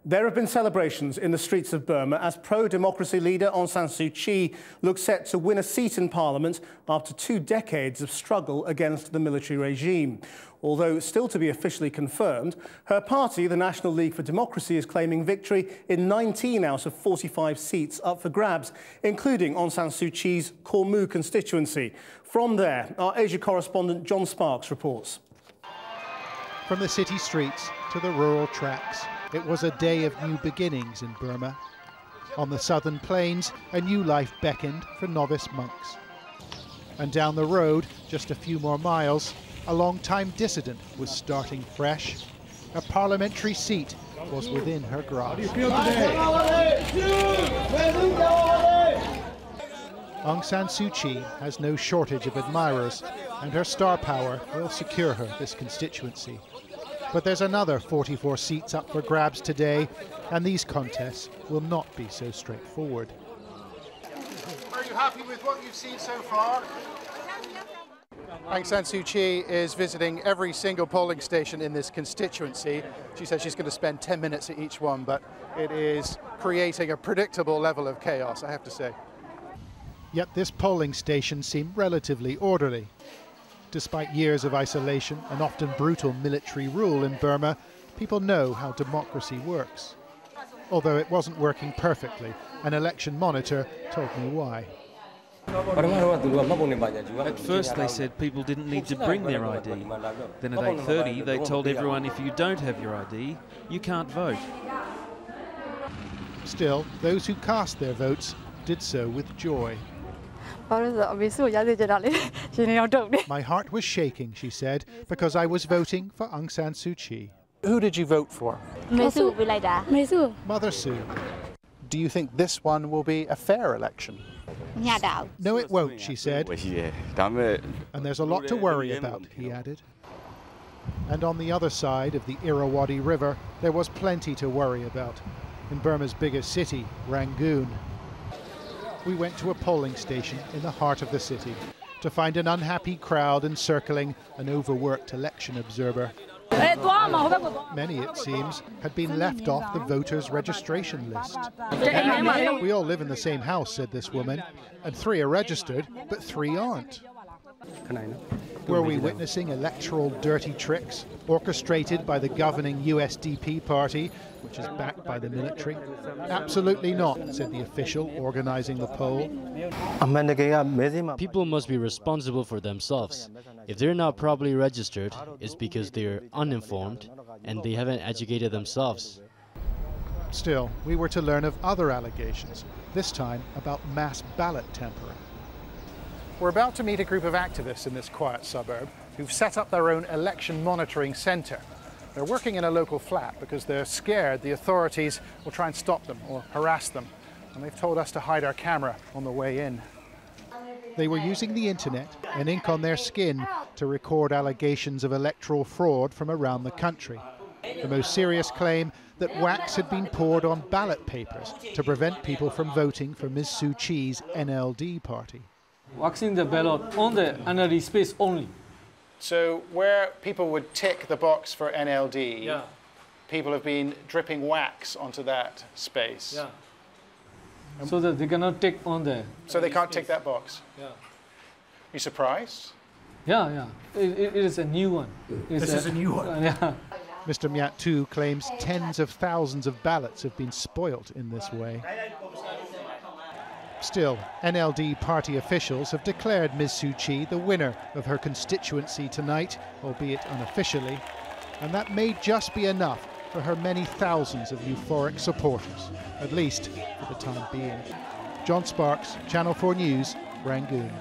There have been celebrations in the streets of Burma as pro-democracy leader Aung San Suu Kyi looks set to win a seat in parliament after 2 decades of struggle against the military regime. Although still to be officially confirmed, her party, the National League for Democracy, is claiming victory in 19 out of 45 seats up for grabs, including Aung San Suu Kyi's Kawhmu constituency. From there, our Asia correspondent John Sparks reports. From the city streets to the rural tracks, it was a day of new beginnings in Burma. On the southern plains, a new life beckoned for novice monks. And down the road, just a few more miles, a long-time dissident was starting fresh. A parliamentary seat was within her grasp. Aung San Suu Kyi has no shortage of admirers, and her star power will secure her this constituency. But there's another 44 seats up for grabs today, and these contests will not be so straightforward. Are you happy with what you've seen so far? Aung San Suu Kyi is visiting every single polling station in this constituency. She says she's going to spend 10 minutes at each one, but it is creating a predictable level of chaos, I have to say. Yet this polling station seemed relatively orderly. Despite years of isolation and often brutal military rule in Burma, people know how democracy works. Although it wasn't working perfectly, an election monitor told me why. At first they said people didn't need to bring their ID. Then at 8:30 they told everyone if you don't have your ID, you can't vote. Still, those who cast their votes did so with joy. My heart was shaking, she said, because I was voting for Aung San Suu Kyi. Who did you vote for? Mother Sue. Do you think this one will be a fair election? No, it won't, she said. And there's a lot to worry about, he added. And on the other side of the Irrawaddy River, there was plenty to worry about. In Burma's biggest city, Rangoon. We went to a polling station in the heart of the city to find an unhappy crowd encircling an overworked election observer. Many, it seems, had been left off the voters' registration list. We all live in the same house, said this woman, and 3 are registered, but 3 aren't. Were we witnessing electoral dirty tricks orchestrated by the governing USDP party, which is backed by the military? Absolutely not, said the official organising the poll. People must be responsible for themselves. If they're not properly registered, it's because they're uninformed and they haven't educated themselves. Still, we were to learn of other allegations, this time about mass ballot tampering. We're about to meet a group of activists in this quiet suburb who've set up their own election monitoring centre. They're working in a local flat because they're scared the authorities will try and stop them or harass them. And they've told us to hide our camera on the way in. They were using the internet and ink on their skin to record allegations of electoral fraud from around the country. The most serious claim that wax had been poured on ballot papers to prevent people from voting for Ms. Suu Kyi's NLD party. Waxing the ballot on the NLD space only. So where people would tick the box for NLD, people have been dripping wax onto that space. Yeah. So that they cannot tick on there. So they can't tick that box? Yeah. You surprised? Yeah. It is a new one. This is a new one? Yeah. Mr. Myat too claims tens of thousands of ballots have been spoilt in this way. Still, NLD party officials have declared Ms. Suu Kyi the winner of her constituency tonight, albeit unofficially, and that may just be enough for her many thousands of euphoric supporters, at least for the time being. John Sparks, Channel 4 News, Rangoon.